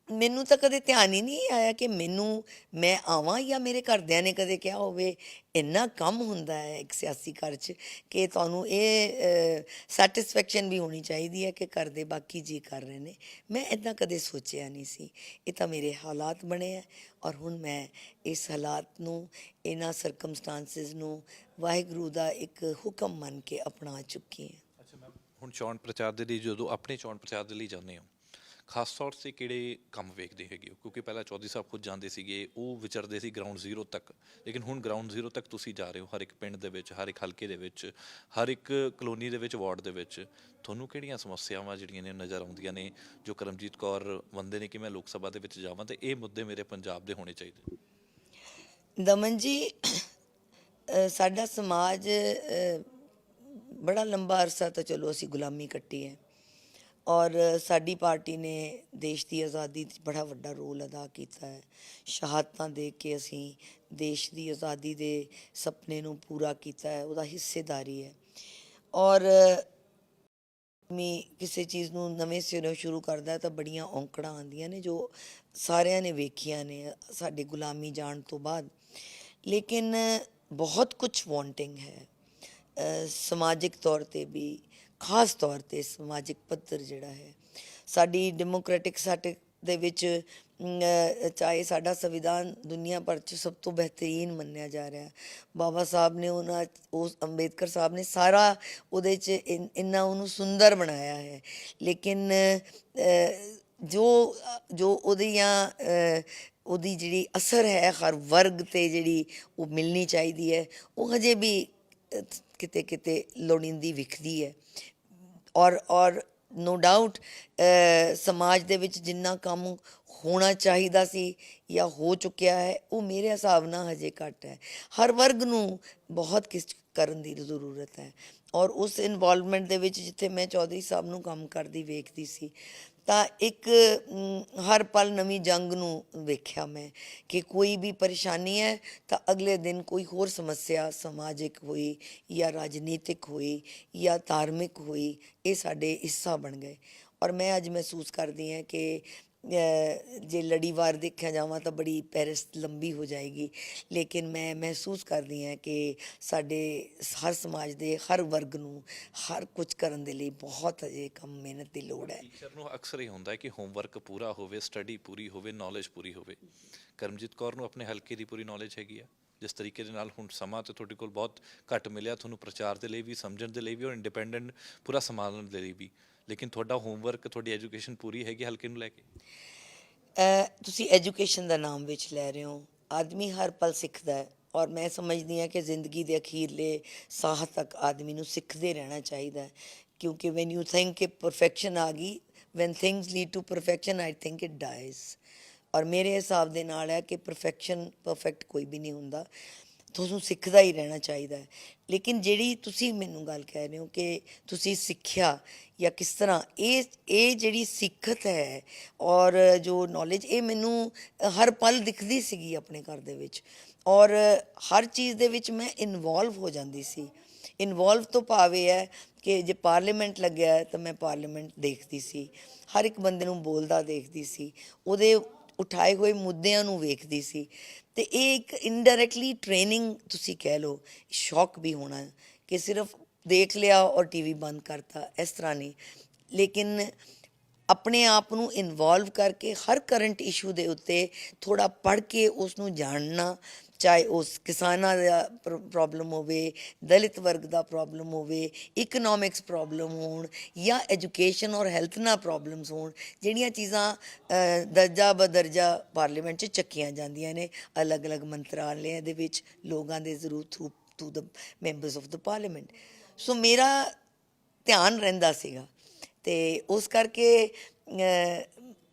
ਮੈਨੂੰ ਤਾਂ ਕਦੇ ਧਿਆਨ ਹੀ ਨਹੀਂ ਆਇਆ ਕਿ ਮੈਂ ਆਵਾਂ ਜਾਂ ਮੇਰੇ ਘਰਦਿਆਂ ਨੇ ਕਦੇ ਕਿਹਾ ਹੋਵੇ। ਇੰਨਾ ਕੰਮ ਹੁੰਦਾ ਹੈ ਇੱਕ ਸਿਆਸੀ ਘਰ 'ਚ ਕਿ ਤੁਹਾਨੂੰ ਇਹ ਸੈਟਿਸਫੈਕਸ਼ਨ ਵੀ ਹੋਣੀ ਚਾਹੀਦੀ ਹੈ ਕਿ ਘਰ ਦੇ ਬਾਕੀ ਜੀ ਕਰ ਰਹੇ ਨੇ। ਮੈਂ ਇੱਦਾਂ ਕਦੇ ਸੋਚਿਆ ਨਹੀਂ ਸੀ। ਇਹ ਤਾਂ ਮੇਰੇ ਹਾਲਾਤ ਬਣੇ ਹੈ, ਔਰ ਹੁਣ ਮੈਂ ਇਸ ਹਾਲਾਤ ਨੂੰ, ਇਹਨਾਂ ਸਰਕਮਸਟਾਂਸਿਸ ਨੂੰ ਵਾਹਿਗੁਰੂ ਦਾ ਇੱਕ ਹੁਕਮ ਮੰਨ ਕੇ ਅਪਣਾ ਚੁੱਕੀ ਹਾਂ। ਅੱਛਾ ਮੈਮ, ਹੁਣ ਚੋਣ ਪ੍ਰਚਾਰ ਦੇ ਲਈ ਜਦੋਂ ਆਪਣੇ ਚੋਣ ਪ੍ਰਚਾਰ ਦੇ ਲਈ ਜਾਂਦੇ ਹੋ, ਖਾਸ ਤੌਰ 'ਤੇ ਕਿਹੜੇ ਕੰਮ ਵੇਖਦੇ ਹੈਗੇ ਹੋ? ਕਿਉਂਕਿ ਪਹਿਲਾਂ ਚੌਧਰੀ ਸਾਹਿਬ ਖੁਦ ਜਾਂਦੇ ਸੀਗੇ, ਉਹ ਵਿਚਰਦੇ ਸੀ ਗਰਾਊਂਡ ਜ਼ੀਰੋ ਤੱਕ, ਲੇਕਿਨ ਹੁਣ ਗਰਾਊਂਡ ਜ਼ੀਰੋ ਤੱਕ ਤੁਸੀਂ ਜਾ ਰਹੇ ਹੋ, ਹਰ ਇੱਕ ਪਿੰਡ ਦੇ ਵਿੱਚ, ਹਰ ਇੱਕ ਹਲਕੇ ਦੇ ਵਿੱਚ, ਹਰ ਇੱਕ ਕਲੋਨੀ ਦੇ ਵਿੱਚ, ਵਾਰਡ ਦੇ ਵਿੱਚ। ਤੁਹਾਨੂੰ ਕਿਹੜੀਆਂ ਸਮੱਸਿਆਵਾਂ ਜਿਹੜੀਆਂ ਨੇ ਨਜ਼ਰ ਆਉਂਦੀਆਂ ਨੇ ਜੋ ਕਰਮਜੀਤ ਕੌਰ ਮੰਨਦੇ ਨੇ ਕਿ ਮੈਂ ਲੋਕ ਸਭਾ ਦੇ ਵਿੱਚ ਜਾਵਾਂ ਅਤੇ ਇਹ ਮੁੱਦੇ ਮੇਰੇ ਪੰਜਾਬ ਦੇ ਹੋਣੇ ਚਾਹੀਦੇ? ਦਮਨ ਜੀ, ਸਾਡਾ ਸਮਾਜ ਬੜਾ ਲੰਬਾ ਅਰਸਾ ਤਾਂ ਚਲੋ ਅਸੀਂ ਗੁਲਾਮੀ ਕੱਟੀ ਹੈ, ਔਰ ਸਾਡੀ ਪਾਰਟੀ ਨੇ ਦੇਸ਼ ਦੀ ਆਜ਼ਾਦੀ 'ਚ ਬੜਾ ਵੱਡਾ ਰੋਲ ਅਦਾ ਕੀਤਾ ਹੈ। ਸ਼ਹਾਦਤਾਂ ਦੇ ਕੇ ਅਸੀਂ ਦੇਸ਼ ਦੀ ਆਜ਼ਾਦੀ ਦੇ ਸੁਪਨੇ ਨੂੰ ਪੂਰਾ ਕੀਤਾ ਹੈ, ਉਹਦਾ ਹਿੱਸੇਦਾਰੀ ਹੈ। ਔਰ ਕਿਸੇ ਚੀਜ਼ ਨੂੰ ਨਵੇਂ ਸਿਰੋਂ ਸ਼ੁਰੂ ਕਰਦਾ ਤਾਂ ਬੜੀਆਂ ਔਂਕੜਾਂ ਆਉਂਦੀਆਂ ਨੇ ਜੋ ਸਾਰਿਆਂ ਨੇ ਵੇਖੀਆਂ ਨੇ ਸਾਡੇ ਗੁਲਾਮੀ ਜਾਣ ਤੋਂ ਬਾਅਦ। ਲੇਕਿਨ ਬਹੁਤ ਕੁਛ ਵਾਂਟਿੰਗ ਹੈ ਸਮਾਜਿਕ ਤੌਰ 'ਤੇ ਵੀ, ਖਾਸ ਤੌਰ 'ਤੇ ਸਮਾਜਿਕ ਪੱਧਰ ਜਿਹੜਾ ਹੈ ਸਾਡੀ ਡੈਮੋਕ੍ਰੈਟਿਕ ਸਾਡੇ ਦੇ ਵਿੱਚ, ਚਾਹੇ ਸਾਡਾ ਸੰਵਿਧਾਨ ਦੁਨੀਆ ਭਰ 'ਚ ਸਭ ਤੋਂ ਬਿਹਤਰੀਨ ਮੰਨਿਆ ਜਾ ਰਿਹਾ। ਬਾਬਾ ਸਾਹਿਬ ਨੇ ਉਸ ਅੰਬੇਦਕਰ ਸਾਹਿਬ ਨੇ ਸਾਰਾ ਉਹਦੇ 'ਚ ਇੰਨਾ ਉਹਨੂੰ ਸੁੰਦਰ ਬਣਾਇਆ ਹੈ। ਲੇਕਿਨ ਜੋ ਉਹਦੀ ਜਿਹੜੀ ਅਸਰ ਹੈ ਹਰ ਵਰਗ 'ਤੇ ਜਿਹੜੀ ਉਹ ਮਿਲਣੀ ਚਾਹੀਦੀ ਹੈ, ਉਹ ਹਜੇ ਵੀ ਕਿਤੇ ਕਿਤੇ ਲੋੜੀਂਦੀ ਵਿਖਦੀ ਹੈ। ਔਰ ਨੋ ਡਾਊਟ ਸਮਾਜ ਦੇ ਵਿੱਚ ਜਿੰਨਾ ਕੰਮ ਹੋਣਾ ਚਾਹੀਦਾ ਸੀ ਜਾਂ ਹੋ ਚੁੱਕਿਆ ਹੈ, ਉਹ ਮੇਰੇ ਹਿਸਾਬ ਨਾਲ ਹਜੇ ਘੱਟ ਹੈ। ਹਰ ਵਰਗ ਨੂੰ ਬਹੁਤ ਕੁਛ ਕਰਨ ਦੀ ਜ਼ਰੂਰਤ ਹੈ। ਔਰ ਉਸ ਇਨਵੋਲਵਮੈਂਟ ਦੇ ਵਿੱਚ ਜਿੱਥੇ ਮੈਂ ਚੌਧਰੀ ਸਾਹਿਬ ਨੂੰ ਕੰਮ ਕਰਦੀ ਵੇਖਦੀ ਸੀ, ਤਾਂ ਇੱਕ ਹਰ ਪਲ ਨਵੀਂ ਜੰਗ ਨੂੰ ਵੇਖਿਆ ਮੈਂ ਕਿ ਕੋਈ ਵੀ ਪਰੇਸ਼ਾਨੀ ਹੈ ਤਾਂ ਅਗਲੇ ਦਿਨ ਕੋਈ ਹੋਰ ਸਮੱਸਿਆ ਸਮਾਜਿਕ ਹੋਈ ਜਾਂ ਰਾਜਨੀਤਿਕ ਹੋਈ ਜਾਂ ਧਾਰਮਿਕ ਹੋਈ, ਇਹ ਸਾਡੇ ਹਿੱਸਾ ਬਣ ਗਏ। ਔਰ ਮੈਂ ਅੱਜ ਮਹਿਸੂਸ ਕਰਦੀ ਹਾਂ ਕਿ ਜੇ ਲੜੀਵਾਰ ਦੇਖਿਆ ਜਾਵਾਂ ਤਾਂ ਬੜੀ ਫਹਿਰਿਸਤ ਲੰਬੀ ਹੋ ਜਾਏਗੀ, ਲੇਕਿਨ ਮੈਂ ਮਹਿਸੂਸ ਕਰਦੀ ਹਾਂ ਕਿ ਸਾਡੇ ਹਰ ਸਮਾਜ ਦੇ ਹਰ ਵਰਗ ਨੂੰ ਹਰ ਕੁਝ ਕਰਨ ਦੇ ਲਈ ਬਹੁਤ ਅਜੇ ਕੰਮ ਮਿਹਨਤ ਦੀ ਲੋੜ ਹੈ। ਟੀਚਰ ਨੂੰ ਅਕਸਰ ਹੀ ਹੁੰਦਾ ਹੈ ਕਿ ਹੋਮਵਰਕ ਪੂਰਾ ਹੋਵੇ, ਸਟੱਡੀ ਪੂਰੀ ਹੋਵੇ, ਨੌਲੇਜ ਪੂਰੀ ਹੋਵੇ। ਕਰਮਜੀਤ ਕੌਰ ਨੂੰ ਆਪਣੇ ਹਲਕੇ ਦੀ ਪੂਰੀ ਨੌਲੇਜ ਹੈਗੀ ਆ? ਜਿਸ ਤਰੀਕੇ ਦੇ ਨਾਲ ਹੁਣ ਸਮਾਂ ਤਾਂ ਤੁਹਾਡੇ ਕੋਲ ਬਹੁਤ ਘੱਟ ਮਿਲਿਆ ਤੁਹਾਨੂੰ ਪ੍ਰਚਾਰ ਦੇ ਲਈ ਵੀ, ਸਮਝਣ ਦੇ ਲਈ ਵੀ, ਔਰ ਇੰਡੀਪੈਂਡੈਂਟ ਪੂਰਾ ਸੰਭਾਲਣ ਦੇ ਲਈ ਵੀ, ਲੇਕਿਨ ਤੁਹਾਡਾ ਹੋਮਵਰਕ, ਤੁਹਾਡੀ ਐਜੂਕੇਸ਼ਨ ਪੂਰੀ ਹੈਗੀ ਹਲਕੇ ਨੂੰ ਲੈ ਕੇ? ਤੁਸੀਂ ਐਜੂਕੇਸ਼ਨ ਦਾ ਨਾਮ ਵਿੱਚ ਲੈ ਰਹੇ ਹੋ। ਆਦਮੀ ਹਰ ਪਲ ਸਿੱਖਦਾ ਹੈ, ਔਰ ਮੈਂ ਸਮਝਦੀ ਹਾਂ ਕਿ ਜ਼ਿੰਦਗੀ ਦੇ ਅਖੀਰਲੇ ਸਾਹ ਤੱਕ ਆਦਮੀ ਨੂੰ ਸਿੱਖਦੇ ਰਹਿਣਾ ਚਾਹੀਦਾ ਹੈ। ਕਿਉਂਕਿ ਵੈਨ ਯੂ ਥਿੰਕ ਕਿ ਪਰਫੈਕਸ਼ਨ ਆ ਗਈ, when things lead to perfection, I think it dies. ਔਰ ਮੇਰੇ ਹਿਸਾਬ ਦੇ ਨਾਲ ਹੈ ਕਿ ਪਰਫੈਕਟ ਕੋਈ ਵੀ ਨਹੀਂ ਹੁੰਦਾ, ਤੁਹਾਨੂੰ ਸਿੱਖਦਾ ਹੀ ਰਹਿਣਾ ਚਾਹੀਦਾ ਹੈ। ਲੇਕਿਨ ਜਿਹੜੀ ਤੁਸੀਂ ਮੈਨੂੰ ਗੱਲ ਕਹਿ ਰਹੇ ਹੋ ਕਿ ਤੁਸੀਂ ਸਿੱਖਿਆ ਜਾਂ ਕਿਸ ਤਰ੍ਹਾਂ, ਇਹ ਜਿਹੜੀ ਸਿੱਖਤ ਹੈ ਔਰ ਜੋ ਨੌਲੇਜ, ਇਹ ਮੈਨੂੰ ਹਰ ਪਲ ਦਿਖਦੀ ਸੀਗੀ ਆਪਣੇ ਘਰ ਦੇ ਵਿੱਚ, ਔਰ ਹਰ ਚੀਜ਼ ਦੇ ਵਿੱਚ ਮੈਂ ਇਨਵੋਲਵ ਹੋ ਜਾਂਦੀ ਸੀ। ਇਨਵੋਲਵ ਤੋਂ ਭਾਵ ਇਹ ਹੈ ਕਿ ਜੇ ਪਾਰਲੀਮੈਂਟ ਲੱਗਿਆ ਹੈ ਤਾਂ ਮੈਂ ਪਾਰਲੀਮੈਂਟ ਦੇਖਦੀ ਸੀ, ਹਰ ਇੱਕ ਬੰਦੇ ਨੂੰ ਬੋਲਦਾ ਦੇਖਦੀ ਸੀ, ਉਹਦੇ ਉਠਾਏ ਹੋਏ ਮੁੱਦਿਆਂ ਨੂੰ ਵੇਖਦੀ ਸੀ। ਅਤੇ ਇਹ ਇੱਕ ਇਨਡਾਇਰੈਕਟਲੀ ਟ੍ਰੇਨਿੰਗ ਤੁਸੀਂ ਕਹਿ ਲਓ, ਸ਼ੌਕ ਵੀ ਹੋਣਾ ਕਿ ਸਿਰਫ ਦੇਖ ਲਿਆ ਔਰ TV ਬੰਦ ਕਰਤਾ, ਇਸ ਤਰ੍ਹਾਂ ਨਹੀਂ। ਲੇਕਿਨ ਆਪਣੇ ਆਪ ਨੂੰ ਇਨਵੋਲਵ ਕਰਕੇ ਹਰ ਕਰੰਟ ਇਸ਼ੂ ਦੇ ਉੱਤੇ ਥੋੜਾ ਪੜ੍ਹ ਕੇ ਉਸ ਨੂੰ ਜਾਣਨਾ, ਚਾਹੇ ਉਸ ਕਿਸਾਨਾਂ ਦਾ ਪ੍ਰੋਬਲਮ ਹੋਵੇ, ਦਲਿਤ ਵਰਗ ਦਾ ਪ੍ਰੋਬਲਮ ਹੋਵੇ, ਇਕਨੋਮਿਕਸ ਪ੍ਰੋਬਲਮ ਹੋਣ ਜਾਂ ਐਜੂਕੇਸ਼ਨ ਔਰ ਹੈਲਥ ਨਾਲ ਪ੍ਰੋਬਲਮਸ ਹੋਣ, ਜਿਹੜੀਆਂ ਚੀਜ਼ਾਂ ਦਰਜਾ ਬਦਰਜਾ ਪਾਰਲੀਮੈਂਟ 'ਚ ਚੱਕੀਆਂ ਜਾਂਦੀਆਂ ਨੇ ਅਲੱਗ-ਅਲੱਗ ਮੰਤਰਾਲਿਆਂ ਦੇ ਵਿੱਚ ਲੋਕਾਂ ਦੇ ਜ਼ਰੂਰ through to the members of the parliament. So ਮੇਰਾ ਧਿਆਨ ਰਹਿੰਦਾ ਸੀਗਾ ਅਤੇ ਉਸ ਕਰਕੇ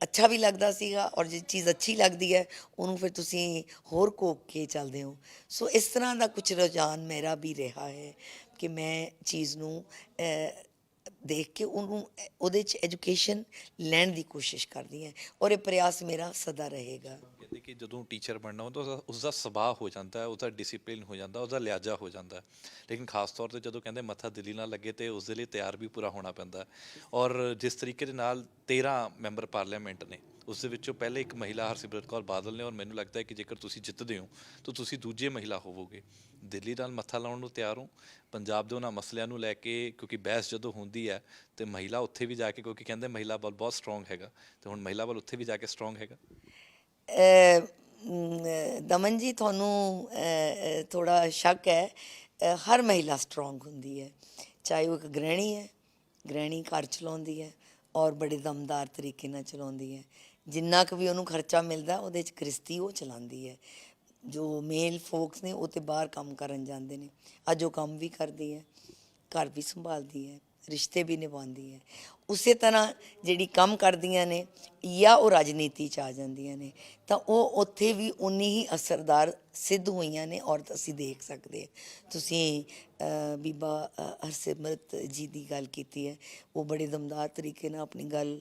ਅੱਛਾ ਵੀ ਲੱਗਦਾ ਸੀਗਾ, ਔਰ ਜੇ ਚੀਜ਼ ਅੱਛੀ ਲੱਗਦੀ ਹੈ ਉਹਨੂੰ ਫਿਰ ਤੁਸੀਂ ਹੋਰ ਘੋਕ ਕੇ ਚੱਲਦੇ ਹੋ। ਸੋ ਇਸ ਤਰ੍ਹਾਂ ਦਾ ਕੁਝ ਰੁਝਾਨ ਮੇਰਾ ਵੀ ਰਿਹਾ ਹੈ ਕਿ ਮੈਂ ਚੀਜ਼ ਨੂੰ ਦੇਖ ਕੇ ਉਹਨੂੰ ਉਹਦੇ 'ਚ ਐਜੂਕੇਸ਼ਨ ਲੈਣ ਦੀ ਕੋਸ਼ਿਸ਼ ਕਰਦੀ ਹਾਂ, ਔਰ ਇਹ ਪ੍ਰਯਾਸ ਮੇਰਾ ਸਦਾ ਰਹੇਗਾ। ਕਹਿੰਦੇ ਕਿ ਜਦੋਂ ਟੀਚਰ ਬਣਨਾ ਹੁੰਦਾ ਉਸਦਾ ਸੁਭਾਅ ਹੋ ਜਾਂਦਾ ਹੈ, ਉਹਦਾ ਡਿਸਿਪਲਿਨ ਹੋ ਜਾਂਦਾ, ਉਹਦਾ ਲਿਹਾਜ਼ਾ ਹੋ ਜਾਂਦਾ, ਲੇਕਿਨ ਖਾਸ ਤੌਰ 'ਤੇ ਜਦੋਂ ਕਹਿੰਦੇ ਮੱਥਾ ਦਿੱਲੀ ਨਾਲ ਲੱਗੇ ਤੇ ਉਸ ਦੇ ਲਈ ਤਿਆਰ ਵੀ ਪੂਰਾ ਹੋਣਾ ਪੈਂਦਾ। ਔਰ ਜਿਸ ਤਰੀਕੇ ਦੇ ਨਾਲ 13 ਮੈਂਬਰ ਪਾਰਲੀਮੈਂਟ ਨੇ, ਉਸ ਦੇ ਵਿੱਚੋਂ ਪਹਿਲੇ ਇੱਕ ਮਹਿਲਾ ਹਰਸਿਮਰਤ ਕੌਰ ਬਾਦਲ ਨੇ, ਔਰ ਮੈਨੂੰ ਲੱਗਦਾ ਹੈ ਕਿ ਜੇਕਰ ਤੁਸੀਂ ਜਿੱਤਦੇ ਹੋ ਤਾਂ ਤੁਸੀਂ ਦੂਜੇ ਮਹਿਲਾ ਹੋਵੋਗੇ। ਦਿੱਲੀ ਨਾਲ ਮੱਥਾ ਲਾਉਣ ਨੂੰ ਤਿਆਰ ਹੋ ਪੰਜਾਬ ਦੇ ਉਹਨਾਂ ਮਸਲਿਆਂ ਨੂੰ ਲੈ ਕੇ, ਕਿਉਂਕਿ ਬਹਿਸ ਜਦੋਂ ਹੁੰਦੀ ਹੈ ਤੇ ਮਹਿਲਾ ਉੱਥੇ ਵੀ ਜਾ ਕੇ, ਕਿਉਂਕਿ ਕਹਿੰਦੇ ਮਹਿਲਾ ਬਲ ਬਹੁਤ ਸਟਰੋਂਗ ਹੈਗਾ, ਤੇ ਹੁਣ ਮਹਿਲਾ ਬਲ ਉੱਥੇ ਵੀ ਜਾ ਕੇ ਸਟਰੋਂਗ ਹੈਗਾ। ਦਮਨ ਜੀ, ਤੁਹਾਨੂੰ ਥੋੜ੍ਹਾ ਸ਼ੱਕ ਹੈ। ਹਰ ਮਹਿਲਾ ਸਟਰੋਂਗ ਹੁੰਦੀ ਹੈ, ਚਾਹੇ ਉਹ ਇੱਕ ਗ੍ਰਹਿਣੀ ਹੈ, ਗ੍ਰਹਿਣੀ ਘਰ ਚਲਾਉਂਦੀ ਹੈ ਔਰ ਬੜੇ ਦਮਦਾਰ ਤਰੀਕੇ ਨਾਲ ਚਲਾਉਂਦੀ ਹੈ। ਜਿੰਨਾ ਕੁ ਵੀ ਉਹਨੂੰ ਖਰਚਾ ਮਿਲਦਾ ਉਹਦੇ 'ਚ ਗ੍ਰਸਤੀ ਉਹ ਚਲਾਉਂਦੀ ਹੈ। ਜੋ ਮੇਲ ਫੋਕਸ ਨੇ ਉਹ ਤਾਂ ਬਾਹਰ ਕੰਮ ਕਰਨ ਜਾਂਦੇ ਨੇ, ਅੱਜ ਉਹ ਕੰਮ ਵੀ ਕਰਦੀ ਹੈ, ਘਰ ਵੀ ਸੰਭਾਲਦੀ ਹੈ, ਰਿਸ਼ਤੇ ਵੀ ਨਿਭਾਉਂਦੀ ਹੈ। ਉਸੇ ਤਰ੍ਹਾਂ ਜਿਹੜੀ ਕੰਮ ਕਰਦੀਆਂ ਨੇ ਜਾਂ ਉਹ ਰਾਜਨੀਤੀ 'ਚ ਆ ਜਾਂਦੀਆਂ ਨੇ ਤਾਂ ਉਹ ਉੱਥੇ ਵੀ ਉਨੀ ਹੀ ਅਸਰਦਾਰ ਸਿੱਧ ਹੋਈਆਂ ਨੇ, ਔਰਤ ਅਸੀਂ ਦੇਖ ਸਕਦੇ ਹਾਂ। ਤੁਸੀਂ ਬੀਬਾ ਹਰਸਿਮਰਤ ਜੀ ਦੀ ਗੱਲ ਕੀਤੀ ਹੈ, ਉਹ ਬੜੇ ਦਮਦਾਰ ਤਰੀਕੇ ਨਾਲ ਆਪਣੀ ਗੱਲ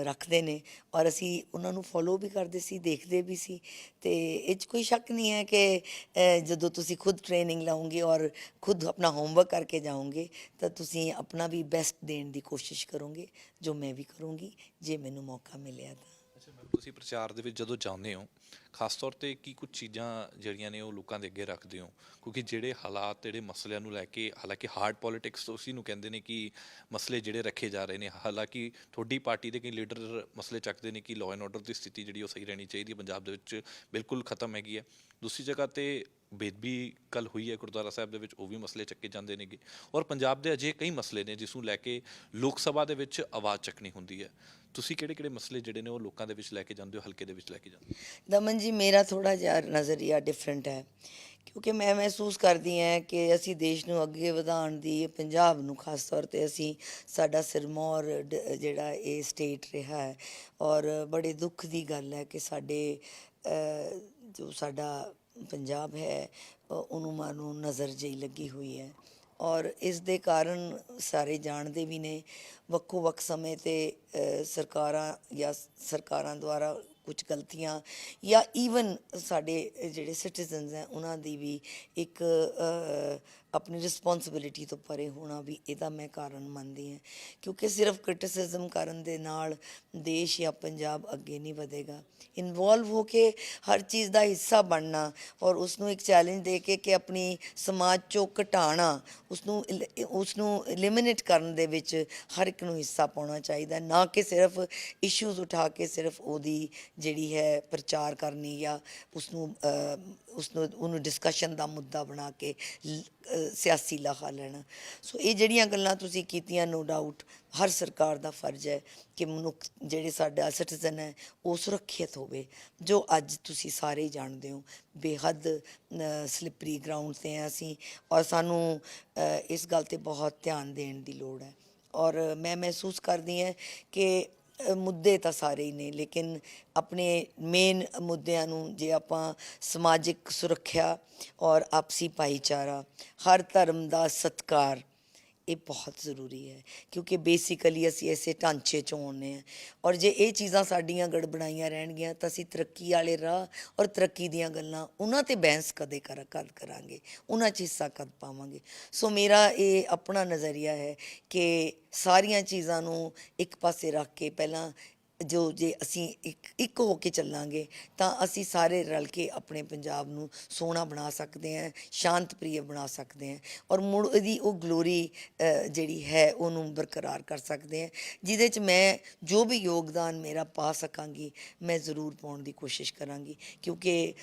ਰੱਖਦੇ ਨੇ, ਔਰ ਅਸੀਂ ਉਹਨਾਂ ਨੂੰ ਫੋਲੋ ਵੀ ਕਰਦੇ ਸੀ, ਦੇਖਦੇ ਵੀ ਸੀ। ਅਤੇ ਇਹ 'ਚ ਕੋਈ ਸ਼ੱਕ ਨਹੀਂ ਹੈ ਕਿ ਜਦੋਂ ਤੁਸੀਂ ਖੁਦ ਟ੍ਰੇਨਿੰਗ ਲਓਗੇ ਔਰ ਖੁਦ ਆਪਣਾ ਹੋਮਵਰਕ ਕਰਕੇ ਜਾਓਗੇ ਤਾਂ ਤੁਸੀਂ ਆਪਣਾ ਵੀ ਬੈਸਟ ਦੇਣ ਦੀ ਕੋਸ਼ਿਸ਼ ਕਰੋਗੇ, ਜੋ ਮੈਂ ਵੀ ਕਰੂੰਗੀ ਜੇ ਮੈਨੂੰ ਮੌਕਾ ਮਿਲਿਆ ਤਾਂ। ਅੱਛਾ ਮੈਮ, ਤੁਸੀਂ ਪ੍ਰਚਾਰ ਦੇ ਵਿੱਚ ਜਦੋਂ ਜਾਂਦੇ ਹੋ, ਖਾਸ ਤੌਰ 'ਤੇ ਕੀ ਕੁਝ ਚੀਜ਼ਾਂ ਜਿਹੜੀਆਂ ਨੇ ਉਹ ਲੋਕਾਂ ਦੇ ਅੱਗੇ ਰੱਖਦੇ ਹੋ? ਕਿਉਂਕਿ ਜਿਹੜੇ ਹਾਲਾਤ, ਜਿਹੜੇ ਮਸਲਿਆਂ ਨੂੰ ਲੈ ਕੇ, ਹਾਲਾਂਕਿ ਹਾਰਡ ਪੋਲੀਟਿਕਸ ਉਸੀ ਨੂੰ ਕਹਿੰਦੇ ਨੇ ਕਿ ਮਸਲੇ ਜਿਹੜੇ ਰੱਖੇ ਜਾ ਰਹੇ ਨੇ, ਹਾਲਾਂਕਿ ਤੁਹਾਡੀ ਪਾਰਟੀ ਦੇ ਕਈ ਲੀਡਰ ਮਸਲੇ ਚੱਕਦੇ ਨੇ ਕਿ ਲਾਅ ਐਂਡ ਆਰਡਰ ਦੀ ਸਥਿਤੀ ਜਿਹੜੀ ਉਹ ਸਹੀ ਰਹਿਣੀ ਚਾਹੀਦੀ ਹੈ, ਪੰਜਾਬ ਦੇ ਵਿੱਚ ਬਿਲਕੁਲ ਖਤਮ ਹੈਗੀ ਹੈ। ਦੂਸਰੀ ਜਗ੍ਹਾ 'ਤੇ ਬੇਦਬੀ ਕੱਲ ਹੋਈ ਹੈ ਗੁਰਦੁਆਰਾ ਸਾਹਿਬ ਦੇ ਵਿੱਚ, ਉਹ ਵੀ ਮਸਲੇ ਚੱਕੇ ਜਾਂਦੇ ਨੇਗੇ। ਔਰ ਪੰਜਾਬ ਦੇ ਅਜੇ ਕਈ ਮਸਲੇ ਨੇ ਜਿਸ ਨੂੰ ਲੈ ਕੇ ਲੋਕ ਸਭਾ ਦੇ ਵਿੱਚ ਆਵਾਜ਼ ਚੱਕਣੀ ਹੁੰਦੀ ਹੈ। ਤੁਸੀਂ ਕਿਹੜੇ ਮਸਲੇ ਜਿਹੜੇ ਨੇ ਉਹ ਲੋਕਾਂ ਦੇ ਵਿੱਚ ਲੈ ਕੇ ਜਾਂਦੇ ਹੋ, ਹਲਕੇ ਦੇ ਵਿੱਚ ਲੈ ਕੇ ਜਾਂਦੇ ਹੋ? ਦਮਨ ਜੀ, ਮੇਰਾ ਥੋੜ੍ਹਾ ਜਿਹਾ ਨਜ਼ਰੀਆ ਡਿਫਰੈਂਟ ਹੈ, ਕਿਉਂਕਿ ਮੈਂ ਮਹਿਸੂਸ ਕਰਦੀ ਹਾਂ ਕਿ ਅਸੀਂ ਦੇਸ਼ ਨੂੰ ਅੱਗੇ ਵਧਾਉਣ ਦੀ, ਪੰਜਾਬ ਨੂੰ ਖਾਸ ਤੌਰ 'ਤੇ ਅਸੀਂ, ਸਾਡਾ ਸਿਰਮੌਰ ਜਿਹੜਾ ਇਹ ਸਟੇਟ ਰਿਹਾ ਹੈ, ਔਰ ਬੜੇ ਦੁੱਖ ਦੀ ਗੱਲ ਹੈ ਕਿ ਸਾਡੇ ਜੋ ਸਾਡਾ ਪੰਜਾਬ ਹੈ ਉਹਨੂੰ ਮਾਨੂੰ ਨਜ਼ਰ ਜਿਹੀ ਲੱਗੀ ਹੋਈ ਹੈ, ਔਰ ਇਸ ਦੇ ਕਾਰਨ ਸਾਰੇ ਜਾਣਦੇ ਵੀ ਨੇ। ਵੱਖੋ ਵੱਖ ਸਮੇਂ 'ਤੇ ਸਰਕਾਰਾਂ ਜਾਂ ਸਰਕਾਰਾਂ ਦੁਆਰਾ ਕੁਝ ਗਲਤੀਆਂ, ਜਾਂ ਈਵਨ ਸਾਡੇ ਜਿਹੜੇ ਸਿਟੀਜ਼ਨਸ ਹੈ ਉਹਨਾਂ ਦੀ ਵੀ ਇੱਕ ਆਪਣੀ ਰਿਸਪੋਂਸੀਬਿਲਿਟੀ ਤੋਂ ਪਰੇ ਹੋਣਾ ਵੀ ਇਹਦਾ ਮੈਂ ਕਾਰਨ ਮੰਨਦੀ ਹਾਂ, ਕਿਉਂਕਿ ਸਿਰਫ ਕ੍ਰਿਟਿਸਿਜ਼ਮ ਕਰਨ ਦੇ ਨਾਲ ਦੇਸ਼ ਜਾਂ ਪੰਜਾਬ ਅੱਗੇ ਨਹੀਂ ਵਧੇਗਾ। ਇਨਵੋਲਵ ਹੋ ਕੇ ਹਰ ਚੀਜ਼ ਦਾ ਹਿੱਸਾ ਬਣਨਾ, ਔਰ ਉਸਨੂੰ ਇੱਕ ਚੈਲੰਜ ਦੇ ਕੇ ਕਿ ਆਪਣੀ ਸਮਾਜ 'ਚੋਂ ਘਟਾਉਣਾ, ਉਸਨੂੰ ਐਲੀਮੀਨੇਟ ਕਰਨ ਦੇ ਵਿੱਚ ਹਰ ਇੱਕ ਨੂੰ ਹਿੱਸਾ ਪਾਉਣਾ ਚਾਹੀਦਾ, ਨਾ ਕਿ ਸਿਰਫ ਇਸ਼ੂਜ਼ ਉਠਾ ਕੇ ਸਿਰਫ ਉਹਦੀ ਜਿਹੜੀ ਹੈ ਪ੍ਰਚਾਰ ਕਰਨੀ ਜਾਂ ਉਹਨੂੰ ਡਿਸਕਸ਼ਨ ਦਾ ਮੁੱਦਾ ਬਣਾ ਕੇ ਸਿਆਸੀ ਲਾਹਾ ਲੈਣਾ। ਸੋ ਇਹ ਜਿਹੜੀਆਂ ਗੱਲਾਂ ਤੁਸੀਂ ਕੀਤੀਆਂ, ਨੋ ਡਾਊਟ ਹਰ ਸਰਕਾਰ ਦਾ ਫਰਜ਼ ਹੈ ਕਿ ਮਨੁੱਖ ਜਿਹੜੇ ਸਾਡਾ ਸਿਟੀਜ਼ਨ ਹੈ ਉਹ ਸੁਰੱਖਿਅਤ ਹੋਵੇ, ਜੋ ਅੱਜ ਤੁਸੀਂ ਸਾਰੇ ਹੀ ਜਾਣਦੇ ਹੋ ਬੇਹੱਦ ਸਲਿੱਪਰੀ ਗਰਾਊਂਡ 'ਤੇ ਹਾਂ ਅਸੀਂ, ਔਰ ਸਾਨੂੰ ਇਸ ਗੱਲ 'ਤੇ ਬਹੁਤ ਧਿਆਨ ਦੇਣ ਦੀ ਲੋੜ ਹੈ। ਔਰ ਮੈਂ ਮਹਿਸੂਸ ਕਰਦੀ ਹਾਂ ਕਿ ਮੁੱਦੇ ਤਾਂ ਸਾਰੇ ਹੀ ਨੇ, ਲੇਕਿਨ ਆਪਣੇ ਮੇਨ ਮੁੱਦਿਆਂ ਨੂੰ ਜੇ ਆਪਾਂ ਸਮਾਜਿਕ ਸੁਰੱਖਿਆ ਔਰ ਆਪਸੀ ਭਾਈਚਾਰਾ, ਹਰ ਧਰਮ ਦਾ ਸਤਿਕਾਰ, ਇਹ ਬਹੁਤ ਜ਼ਰੂਰੀ ਹੈ, ਕਿਉਂਕਿ ਬੇਸਿਕਲੀ ਅਸੀਂ ਇਸੇ ਢਾਂਚੇ 'ਚੋਂ ਆਉਂਦੇ ਹਾਂ, ਔਰ ਜੇ ਇਹ ਚੀਜ਼ਾਂ ਸਾਡੀਆਂ ਗੜਬੜਾਈਆਂ ਰਹਿਣਗੀਆਂ ਤਾਂ ਅਸੀਂ ਤਰੱਕੀ ਵਾਲੇ ਰਾਹ ਔਰ ਤਰੱਕੀ ਦੀਆਂ ਗੱਲਾਂ ਉਹਨਾਂ 'ਤੇ ਬਹਿਸ ਕਦ ਕਰਾਂਗੇ, ਉਹਨਾਂ 'ਚ ਹਿੱਸਾ ਕਦ ਪਾਵਾਂਗੇ। ਸੋ ਮੇਰਾ ਇਹ ਆਪਣਾ ਨਜ਼ਰੀਆ ਹੈ ਕਿ ਸਾਰੀਆਂ ਚੀਜ਼ਾਂ ਨੂੰ ਇੱਕ ਪਾਸੇ ਰੱਖ ਕੇ ਪਹਿਲਾਂ ਜੋ ਜੇ ਅਸੀਂ ਇੱਕ ਹੋ ਕੇ ਚੱਲਾਂਗੇ ਤਾਂ ਅਸੀਂ ਸਾਰੇ ਰਲ ਕੇ ਆਪਣੇ ਪੰਜਾਬ ਨੂੰ ਸੋਹਣਾ ਬਣਾ ਸਕਦੇ ਹਾਂ, ਸ਼ਾਂਤ ਪ੍ਰਿਯ ਬਣਾ ਸਕਦੇ ਹਾਂ ਔਰ ਮੁੜ ਇਹਦੀ ਉਹ ਗਲੋਰੀ ਜਿਹੜੀ ਹੈ ਉਹਨੂੰ ਬਰਕਰਾਰ ਕਰ ਸਕਦੇ ਹਾਂ, ਜਿਹਦੇ 'ਚ ਮੈਂ ਜੋ ਵੀ ਯੋਗਦਾਨ ਮੇਰਾ ਪਾ ਸਕਾਂਗੀ ਮੈਂ ਜ਼ਰੂਰ ਪਾਉਣ ਦੀ ਕੋਸ਼ਿਸ਼ ਕਰਾਂਗੀ, ਕਿਉਂਕਿ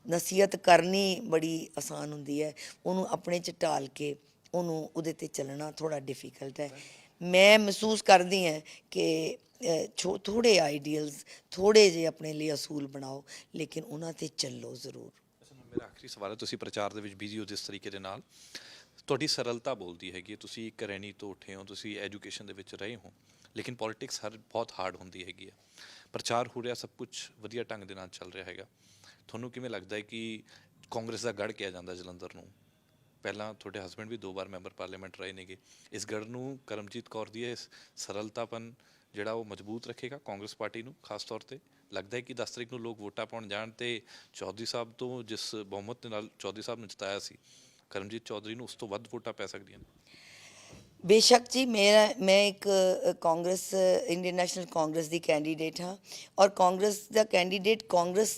ਨਸੀਹਤ ਕਰਨੀ ਬੜੀ ਆਸਾਨ ਹੁੰਦੀ ਹੈ, ਉਹਨੂੰ ਆਪਣੇ 'ਚ ਢਾਲ ਕੇ ਉਹਨੂੰ ਉਹਦੇ 'ਤੇ ਚੱਲਣਾ ਥੋੜ੍ਹਾ ਡਿਫਿਕਲਟ ਹੈ। ਮੈਂ ਮਹਿਸੂਸ ਕਰਦੀ ਹਾਂ ਕਿ ਥੋੜ੍ਹੇ ਆਈਡੀਅਲਸ, ਥੋੜ੍ਹੇ ਜਿਹੇ ਆਪਣੇ ਲਈ ਅਸੂਲ ਬਣਾਓ, ਲੇਕਿਨ ਉਹਨਾਂ 'ਤੇ ਚੱਲੋ ਜ਼ਰੂਰ। ਅੱਛਾ, ਮੇਰਾ ਆਖਰੀ ਸਵਾਲ ਹੈ, ਤੁਸੀਂ ਪ੍ਰਚਾਰ ਦੇ ਵਿੱਚ ਬਿਜ਼ੀ ਹੋ ਜਿਸ ਤਰੀਕੇ ਦੇ ਨਾਲ, ਤੁਹਾਡੀ ਸਰਲਤਾ ਬੋਲਦੀ ਹੈਗੀ ਹੈ, ਤੁਸੀਂ ਇੱਕ ਰੈਣੀ ਤੋਂ ਉੱਠੇ ਹੋ, ਤੁਸੀਂ ਐਜੂਕੇਸ਼ਨ ਦੇ ਵਿੱਚ ਰਹੇ ਹੋ, ਲੇਕਿਨ ਪੋਲਿਟਿਕਸ ਬਹੁਤ ਹਾਰਡ ਹੁੰਦੀ ਹੈਗੀ ਹੈ। ਪ੍ਰਚਾਰ ਹੋ ਰਿਹਾ, ਸਭ ਕੁਝ ਵਧੀਆ ਢੰਗ ਦੇ ਨਾਲ ਚੱਲ ਰਿਹਾ ਹੈਗਾ, ਤੁਹਾਨੂੰ ਕਿਵੇਂ ਲੱਗਦਾ ਹੈ ਕਿ ਕਾਂਗਰਸ ਦਾ ਗੜ੍ਹ ਕਿਹਾ ਜਾਂਦਾ ਜਲੰਧਰ ਨੂੰ, ਪਹਿਲਾਂ ਤੁਹਾਡੇ ਹਸਬੈਂਡ ਵੀ 2 ਵਾਰ ਮੈਂਬਰ ਪਾਰਲੀਮੈਂਟ ਰਹੇ ਨੇਗੇ, ਇਸ ਗੜ੍ਹ ਨੂੰ ਕਰਮਜੀਤ ਕੌਰ ਦੀ ਇਹ ਸਰਲਤਾਪਨ ਜਿਹੜਾ ਉਹ ਮਜ਼ਬੂਤ ਰੱਖੇਗਾ ਕਾਂਗਰਸ ਪਾਰਟੀ ਨੂੰ? ਖਾਸ ਤੌਰ 'ਤੇ ਲੱਗਦਾ ਹੈ ਕਿ 10 ਤਰੀਕ ਨੂੰ ਲੋਕ ਵੋਟਾਂ ਪਾਉਣ ਜਾਣ ਤੇ ਚੌਧਰੀ ਸਾਹਿਬ ਤੋਂ ਜਿਸ ਬਹੁਮਤ ਦੇ ਨਾਲ ਚੌਧਰੀ ਸਾਹਿਬ ਨੇ ਜਿਤਾਇਆ ਸੀ ਕਰਮਜੀਤ ਚੌਧਰੀ ਨੂੰ, ਉਸ ਤੋਂ ਵੱਧ ਵੋਟਾਂ ਪੈ ਸਕਦੀਆਂ ਨੇ? ਬੇਸ਼ੱਕ ਜੀ, ਮੈਂ ਇੱਕ ਕਾਂਗਰਸ, ਇੰਡੀਅਨ ਨੈਸ਼ਨਲ ਕਾਂਗਰਸ ਦੀ ਕੈਂਡੀਡੇਟ ਹਾਂ ਔਰ ਕਾਂਗਰਸ ਦਾ ਕੈਂਡੀਡੇਟ, ਕਾਂਗਰਸ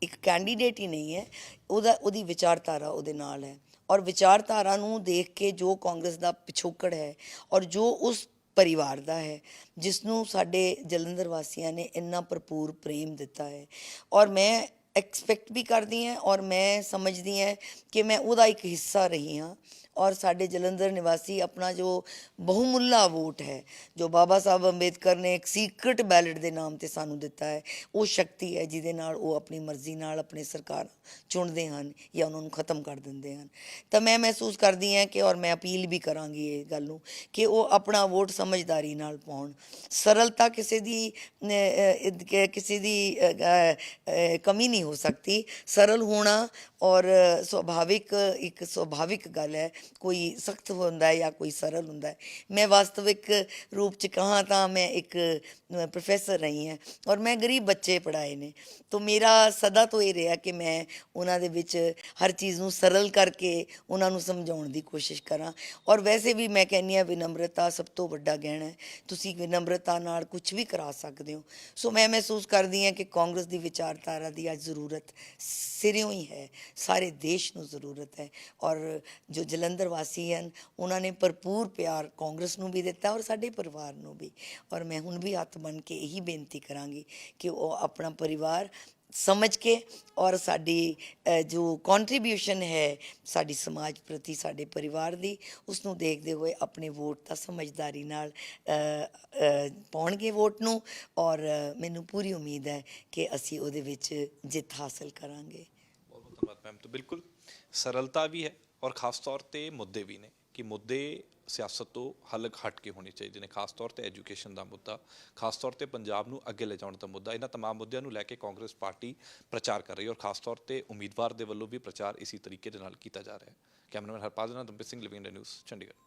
ਇੱਕ ਕੈਂਡੀਡੇਟ ਹੀ ਨਹੀਂ ਹੈ, ਉਹਦੀ ਵਿਚਾਰਧਾਰਾ ਉਹਦੇ ਨਾਲ ਹੈ ਔਰ ਵਿਚਾਰਧਾਰਾ ਨੂੰ ਦੇਖ ਕੇ ਜੋ ਕਾਂਗਰਸ ਦਾ ਪਿਛੋਕੜ ਹੈ ਔਰ ਜੋ ਉਸ ਪਰਿਵਾਰ ਦਾ ਹੈ, ਜਿਸ ਨੂੰ ਸਾਡੇ ਜਲੰਧਰ ਵਾਸੀਆਂ ਨੇ ਇੰਨਾ ਭਰਪੂਰ ਪ੍ਰੇਮ ਦਿੱਤਾ ਹੈ ਔਰ ਮੈਂ ਐਕਸਪੈਕਟ ਵੀ ਕਰਦੀ ਹਾਂ ਔਰ ਮੈਂ ਸਮਝਦੀ ਹਾਂ ਕਿ ਮੈਂ ਉਹਦਾ ਇੱਕ ਹਿੱਸਾ ਰਹੀ ਹਾਂ ਔਰ ਸਾਡੇ ਜਲੰਧਰ ਨਿਵਾਸੀ ਆਪਣਾ ਜੋ ਬਹੁਮੁੱਲਾ ਵੋਟ ਹੈ, ਜੋ ਬਾਬਾ ਸਾਹਿਬ ਅੰਬੇਦਕਰ ਨੇ ਇੱਕ ਸੀਕ੍ਰੇਟ ਬੈਲਟ ਦੇ ਨਾਮ 'ਤੇ ਸਾਨੂੰ ਦਿੱਤਾ ਹੈ, ਉਹ ਸ਼ਕਤੀ ਹੈ ਜਿਹਦੇ ਨਾਲ ਉਹ ਆਪਣੀ ਮਰਜ਼ੀ ਨਾਲ ਆਪਣੀ ਸਰਕਾਰ ਚੁਣਦੇ ਹਨ ਜਾਂ ਉਹਨਾਂ ਨੂੰ ਖ਼ਤਮ ਕਰ ਦਿੰਦੇ ਹਨ। ਤਾਂ ਮੈਂ ਮਹਿਸੂਸ ਕਰਦੀ ਹਾਂ ਕਿ, ਔਰ ਮੈਂ ਅਪੀਲ ਵੀ ਕਰਾਂਗੀ ਇਹ ਗੱਲ ਨੂੰ, ਕਿ ਉਹ ਆਪਣਾ ਵੋਟ ਸਮਝਦਾਰੀ ਨਾਲ ਪਾਉਣ। ਸਰਲਤਾ ਕਿਸੇ ਦੀ ਕਮੀ ਨਹੀਂ ਹੋ ਸਕਦੀ, ਸਰਲ ਹੋਣਾ ਔਰ ਇੱਕ ਸੁਭਾਵਿਕ ਗੱਲ ਹੈ, ਕੋਈ ਸਖਤ ਹੁੰਦਾ ਜਾਂ ਕੋਈ ਸਰਲ ਹੁੰਦਾ। ਮੈਂ ਵਾਸਤਵਿਕ ਰੂਪ 'ਚ ਕਹਾਂ ਤਾਂ ਮੈਂ ਇੱਕ ਪ੍ਰੋਫੈਸਰ ਰਹੀ ਹਾਂ ਔਰ ਮੈਂ ਗਰੀਬ ਬੱਚੇ ਪੜ੍ਹਾਏ ਨੇ, ਤਾਂ ਮੇਰਾ ਸਦਾ ਤੋਂ ਇਹ ਰਿਹਾ ਕਿ ਮੈਂ ਉਹਨਾਂ ਦੇ ਵਿੱਚ ਹਰ ਚੀਜ਼ ਨੂੰ ਸਰਲ ਕਰਕੇ ਉਹਨਾਂ ਨੂੰ ਸਮਝਾਉਣ ਦੀ ਕੋਸ਼ਿਸ਼ ਕਰਾਂ। ਔਰ ਵੈਸੇ ਵੀ ਮੈਂ ਕਹਿੰਦੀ ਹਾਂ ਵਿਨਮਰਤਾ ਸਭ ਤੋਂ ਵੱਡਾ ਗਹਿਣਾ ਹੈ, ਤੁਸੀਂ ਵਿਨਮਰਤਾ ਨਾਲ ਕੁਝ ਵੀ ਕਰਾ ਸਕਦੇ ਹੋ। ਸੋ ਮੈਂ ਮਹਿਸੂਸ ਕਰਦੀ ਹਾਂ ਕਿ ਕਾਂਗਰਸ ਦੀ ਵਿਚਾਰਧਾਰਾ ਦੀ ਅੱਜ ਜ਼ਰੂਰਤ ਸਿਰਿਓਂ ਹੀ ਹੈ, ਸਾਰੇ ਦੇਸ਼ ਨੂੰ ਜ਼ਰੂਰਤ ਹੈ ਔਰ ਜੋ ਜਲੰਧਰ ਵਾਸੀ ਹਨ ਉਹਨਾਂ ਨੇ ਭਰਪੂਰ ਪਿਆਰ ਕਾਂਗਰਸ ਨੂੰ ਵੀ ਦਿੱਤਾ ਔਰ ਸਾਡੇ ਪਰਿਵਾਰ ਨੂੰ ਵੀ। ਔਰ ਮੈਂ ਹੁਣ ਵੀ ਹੱਥ ਬੰਨ੍ਹ ਕੇ ਇਹੀ ਬੇਨਤੀ ਕਰਾਂਗੀ ਕਿ ਉਹ ਆਪਣਾ ਪਰਿਵਾਰ ਸਮਝ ਕੇ ਔਰ ਸਾਡੀ ਜੋ ਕੰਟਰੀਬਿਊਸ਼ਨ ਹੈ ਸਾਡੀ ਸਮਾਜ ਪ੍ਰਤੀ, ਸਾਡੇ ਪਰਿਵਾਰ ਦੀ, ਉਸ ਨੂੰ ਦੇਖਦੇ ਹੋਏ ਆਪਣੇ ਵੋਟ ਦਾ ਸਮਝਦਾਰੀ ਨਾਲ ਪਾਉਣਗੇ ਵੋਟ ਨੂੰ ਔਰ ਮੈਨੂੰ ਪੂਰੀ ਉਮੀਦ ਹੈ ਕਿ ਅਸੀਂ ਉਹਦੇ ਵਿੱਚ ਜਿੱਤ ਹਾਸਲ ਕਰਾਂਗੇ। ਬਹੁਤ ਬਹੁਤ ਧੰਨਵਾਦ ਮੈਮ। ਤਾਂ ਬਿਲਕੁਲ ਸਰਲਤਾ ਵੀ ਹੈ ਔਰ ਖਾਸ ਤੌਰ 'ਤੇ ਮੁੱਦੇ ਵੀ ਨੇ ਕਿ ਮੁੱਦੇ ਸਿਆਸਤ ਤੋਂ ਹਲਕ ਹਟ ਕੇ ਹੋਣੇ ਚਾਹੀਦੇ ਨੇ, ਖਾਸ ਤੌਰ 'ਤੇ ਐਜੂਕੇਸ਼ਨ ਦਾ ਮੁੱਦਾ, ਖਾਸ ਤੌਰ 'ਤੇ ਪੰਜਾਬ ਨੂੰ ਅੱਗੇ ਲੈ ਜਾਣ ਦਾ ਮੁੱਦਾ, ਇਹਨਾਂ ਤਮਾਮ ਮੁੱਦਿਆਂ ਨੂੰ ਲੈ ਕੇ ਕਾਂਗਰਸ ਪਾਰਟੀ ਪ੍ਰਚਾਰ ਕਰ ਰਹੀ ਹੈ ਔਰ ਖਾਸ ਤੌਰ 'ਤੇ ਉਮੀਦਵਾਰ ਦੇ ਵੱਲੋਂ ਵੀ ਪ੍ਰਚਾਰ ਇਸੇ ਤਰੀਕੇ ਦੇ ਨਾਲ ਕੀਤਾ ਜਾ ਰਿਹਾ ਹੈ। ਕੈਮਰਾਮੈਨ ਹਰਪਾਲ ਨਾਲ Dampit Singh, living India news, Chandigarh.